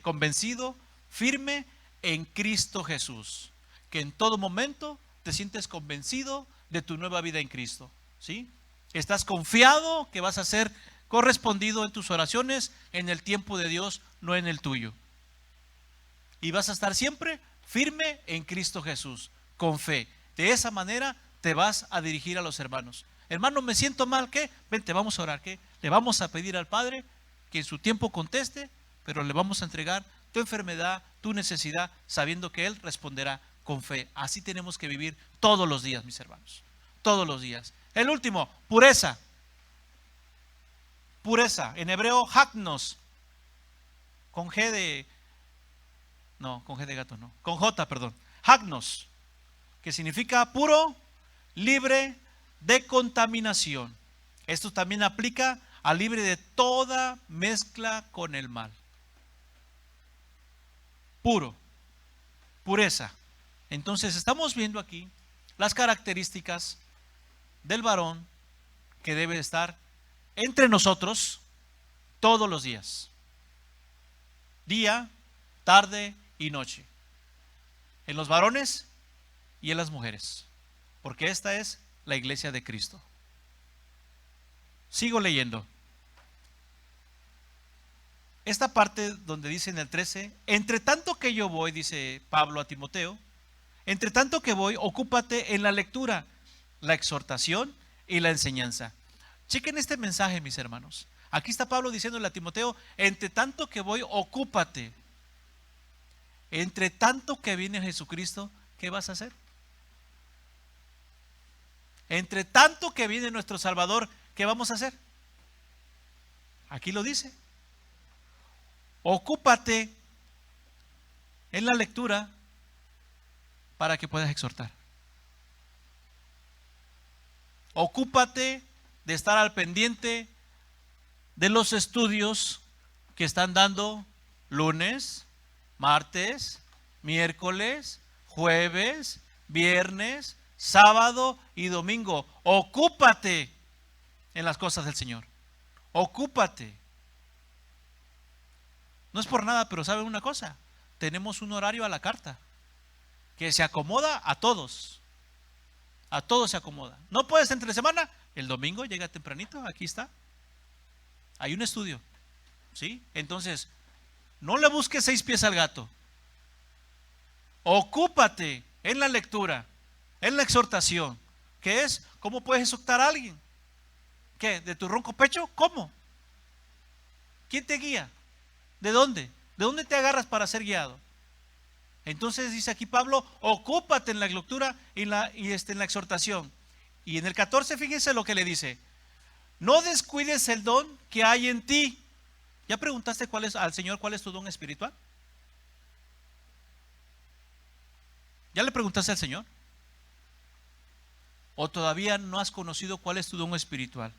convencido, firme en Cristo Jesús, que en todo momento te sientes convencido de tu nueva vida en Cristo, ¿sí? Estás confiado que vas a ser correspondido en tus oraciones en el tiempo de Dios, no en el tuyo. Y vas a estar siempre firme en Cristo Jesús, con fe. De esa manera te vas a dirigir a los hermanos. Hermano, me siento mal, ¿qué? Vente, vamos a orar, ¿qué? Le vamos a pedir al Padre que en su tiempo conteste, pero le vamos a entregar tu enfermedad, tu necesidad, sabiendo que Él responderá con fe. Así tenemos que vivir todos los días, mis hermanos. Todos los días. El último, pureza. Pureza. En hebreo, hagnos. Con G de... No, con G de gato no. Con J, perdón. Hagnos. Que significa puro, libre de contaminación. Esto también aplica a libre de toda mezcla con el mal. Puro, pureza. Entonces estamos viendo aquí las características del varón que debe estar entre nosotros todos los días. Día, tarde y noche. En los varones y en las mujeres. Porque esta es la iglesia de Cristo. Sigo leyendo. Esta parte donde dice en el 13, entre tanto que yo voy, dice Pablo a Timoteo, entre tanto que voy, ocúpate en la lectura, la exhortación y la enseñanza. Chequen este mensaje, mis hermanos. Aquí está Pablo diciéndole a Timoteo, entre tanto que voy, ocúpate. Entre tanto que viene Jesucristo, ¿qué vas a hacer? Entre tanto que viene nuestro Salvador, ¿qué vamos a hacer? Aquí lo dice. Ocúpate en la lectura para que puedas exhortar. Ocúpate de estar al pendiente de los estudios que están dando lunes, martes, miércoles, jueves, viernes, sábado y domingo. Ocúpate en las cosas del Señor. Ocúpate. No es por nada, pero ¿saben una cosa? Tenemos un horario a la carta que se acomoda a todos. A todos se acomoda. No puedes entre semana, el domingo llega tempranito, aquí está. Hay un estudio, ¿sí? Entonces, no le busques 6 pies al gato. Ocúpate en la lectura, en la exhortación. ¿Qué es? ¿Cómo puedes exhortar a alguien? ¿Qué? ¿De tu ronco pecho? ¿Cómo? ¿Quién te guía? ¿De dónde? ¿De dónde te agarras para ser guiado? Entonces dice aquí Pablo, ocúpate en la lectura y en la exhortación. Y en el 14, fíjense lo que le dice. No descuides el don que hay en ti. ¿Ya preguntaste al Señor cuál es tu don espiritual? ¿Ya le preguntaste al Señor? ¿O todavía no has conocido cuál es tu don espiritual?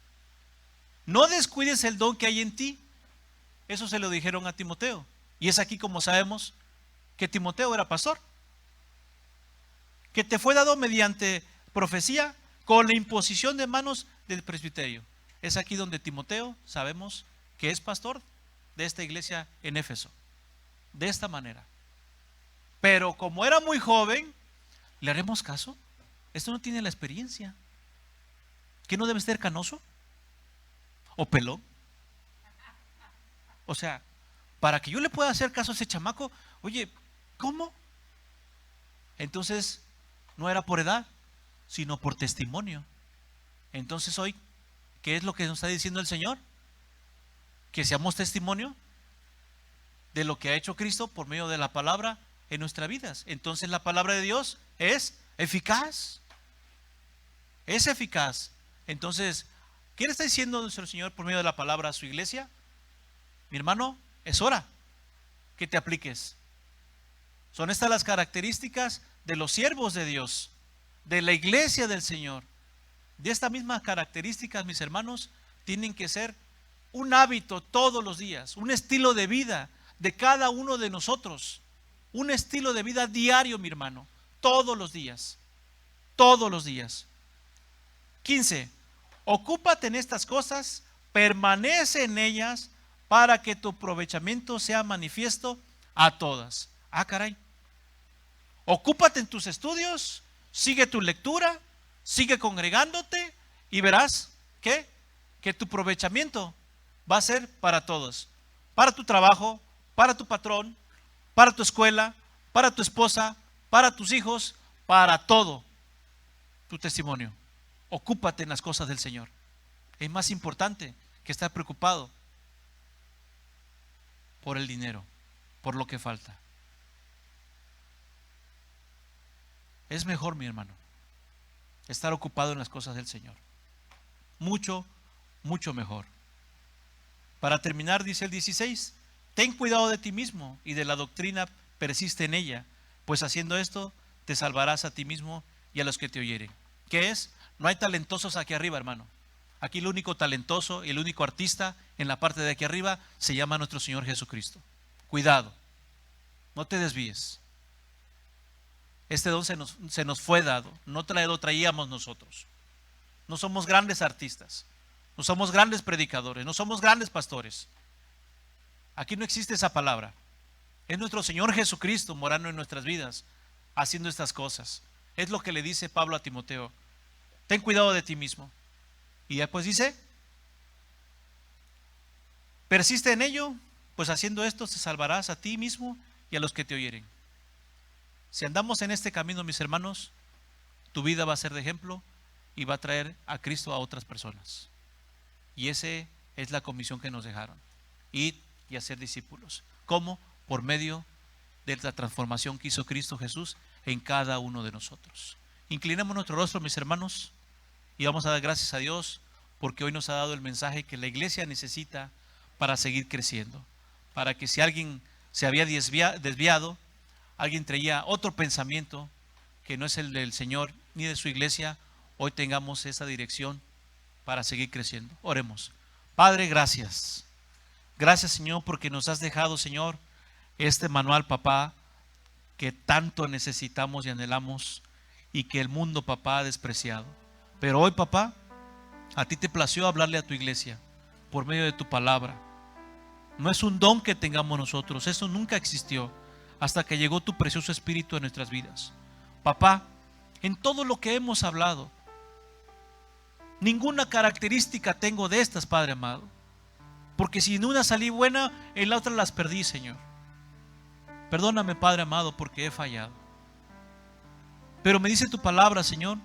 No descuides el don que hay en ti. Eso se lo dijeron a Timoteo. Y es aquí como sabemos que Timoteo era pastor. Que te fue dado mediante profecía con la imposición de manos del presbiterio. Es aquí donde Timoteo sabemos que es pastor de esta iglesia en Éfeso. De esta manera. Pero como era muy joven, ¿le haremos caso? Esto no tiene la experiencia. ¿Que no debe ser canoso? ¿O pelón? O sea, para que yo le pueda hacer caso a ese chamaco, oye, ¿cómo? Entonces, no era por edad, sino por testimonio. Entonces hoy, ¿qué es lo que nos está diciendo el Señor? Que seamos testimonio de lo que ha hecho Cristo por medio de la palabra en nuestras vidas. Entonces la palabra de Dios es eficaz. Es eficaz. Entonces, ¿qué le está diciendo nuestro Señor por medio de la palabra a su iglesia? Mi hermano, es hora que te apliques. Son estas las características de los siervos de Dios, de la iglesia del Señor. De estas mismas características, mis hermanos, tienen que ser un hábito todos los días, un estilo de vida de cada uno de nosotros, un estilo de vida diario, mi hermano, todos los días, todos los días. 15. Ocúpate en estas cosas, permanece en ellas, para que tu aprovechamiento sea manifiesto a todas. Ah, caray. Ocúpate en tus estudios, sigue tu lectura, sigue congregándote y verás que tu aprovechamiento va a ser para todos. Para tu trabajo, para tu patrón, para tu escuela, para tu esposa, para tus hijos, para todo tu testimonio. Ocúpate en las cosas del Señor. Es más importante que estar preocupado por el dinero, por lo que falta. Es mejor, mi hermano, estar ocupado en las cosas del Señor. Mucho, mucho mejor. Para terminar, dice el 16, ten cuidado de ti mismo y de la doctrina, persiste en ella, pues haciendo esto te salvarás a ti mismo y a los que te oyeren. ¿Qué es? No hay talentosos aquí arriba, hermano. Aquí el único talentoso y el único artista en la parte de aquí arriba se llama nuestro Señor Jesucristo. Cuidado, no te desvíes. Este don se nos fue dado, no lo traíamos nosotros. No somos grandes artistas, no somos grandes predicadores, no somos grandes pastores. Aquí no existe esa palabra. Es nuestro Señor Jesucristo morando en nuestras vidas, haciendo estas cosas. Es lo que le dice Pablo a Timoteo. Ten cuidado de ti mismo. Y después dice, persiste en ello, pues haciendo esto te salvarás a ti mismo y a los que te oyeren. Si andamos en este camino, mis hermanos, tu vida va a ser de ejemplo y va a traer a Cristo a otras personas. Y esa es la comisión que nos dejaron. Ir y hacer discípulos. ¿Cómo? Por medio de la transformación que hizo Cristo Jesús en cada uno de nosotros. Inclinemos nuestro rostro, mis hermanos, y vamos a dar gracias a Dios porque hoy nos ha dado el mensaje que la iglesia necesita para seguir creciendo. Para que si alguien se había desviado, alguien traía otro pensamiento que no es el del Señor ni de su iglesia, hoy tengamos esa dirección para seguir creciendo. Oremos. Padre, gracias. Gracias, Señor, porque nos has dejado, Señor, este manual, papá, que tanto necesitamos y anhelamos y que el mundo, papá, ha despreciado. Pero hoy, papá, a ti te plació hablarle a tu iglesia por medio de tu palabra. No es un don que tengamos nosotros, eso nunca existió hasta que llegó tu precioso Espíritu en nuestras vidas. Papá, en todo lo que hemos hablado, ninguna característica tengo de estas, Padre amado, porque si en una salí buena, en la otra las perdí, Señor. Perdóname, Padre amado, porque he fallado. Pero me dice tu palabra, Señor,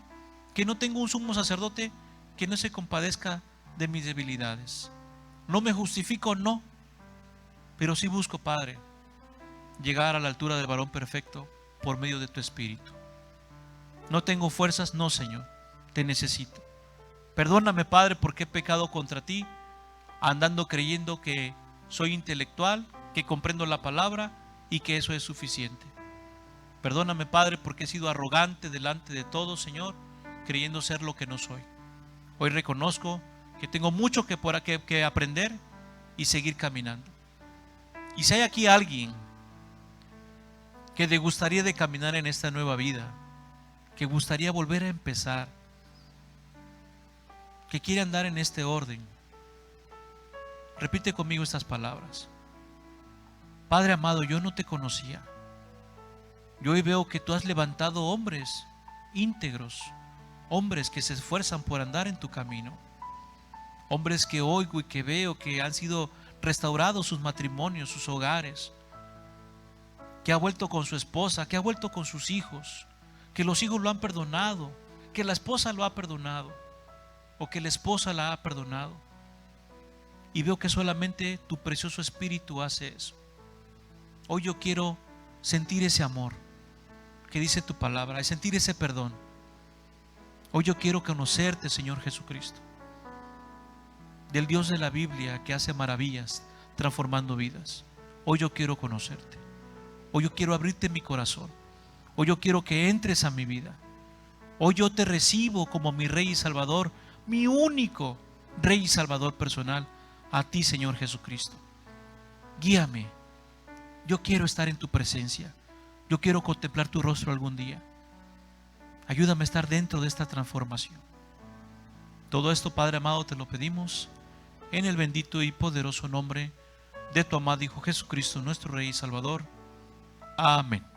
que no tengo un sumo sacerdote que no se compadezca de mis debilidades. No me justifico, no, pero sí busco, Padre, llegar a la altura del varón perfecto por medio de tu Espíritu. No tengo fuerzas, no, Señor, te necesito. Perdóname, Padre, porque he pecado contra ti, andando creyendo que soy intelectual, que comprendo la palabra y que eso es suficiente. Perdóname, Padre, porque he sido arrogante delante de todos, Señor, creyendo ser lo que no soy. Hoy reconozco que tengo mucho que aprender y seguir caminando. Y si hay aquí alguien que le gustaría de caminar en esta nueva vida, que gustaría volver a empezar, que quiere andar en este orden, repite conmigo estas palabras. Padre amado, yo no te conocía. Yo hoy veo que tú has levantado hombres íntegros, hombres que se esfuerzan por andar en tu camino, hombres que oigo y que veo que han sido restaurados sus matrimonios, sus hogares, que ha vuelto con su esposa, que ha vuelto con sus hijos, que los hijos lo han perdonado, que la esposa lo ha perdonado o que la esposa la ha perdonado. Y veo que solamente tu precioso Espíritu hace eso. Hoy yo quiero sentir ese amor que dice tu palabra, y sentir ese perdón. Hoy yo quiero conocerte, Señor Jesucristo, del Dios de la Biblia que hace maravillas transformando vidas. Hoy yo quiero conocerte. Hoy yo quiero abrirte mi corazón. Hoy yo quiero que entres a mi vida. Hoy yo te recibo como mi Rey y Salvador, mi único Rey y Salvador personal, a ti, Señor Jesucristo. Guíame. Yo quiero estar en tu presencia. Yo quiero contemplar tu rostro algún día. Ayúdame a estar dentro de esta transformación. Todo esto, Padre amado, te lo pedimos en el bendito y poderoso nombre de tu amado Hijo Jesucristo, nuestro Rey y Salvador. Amén.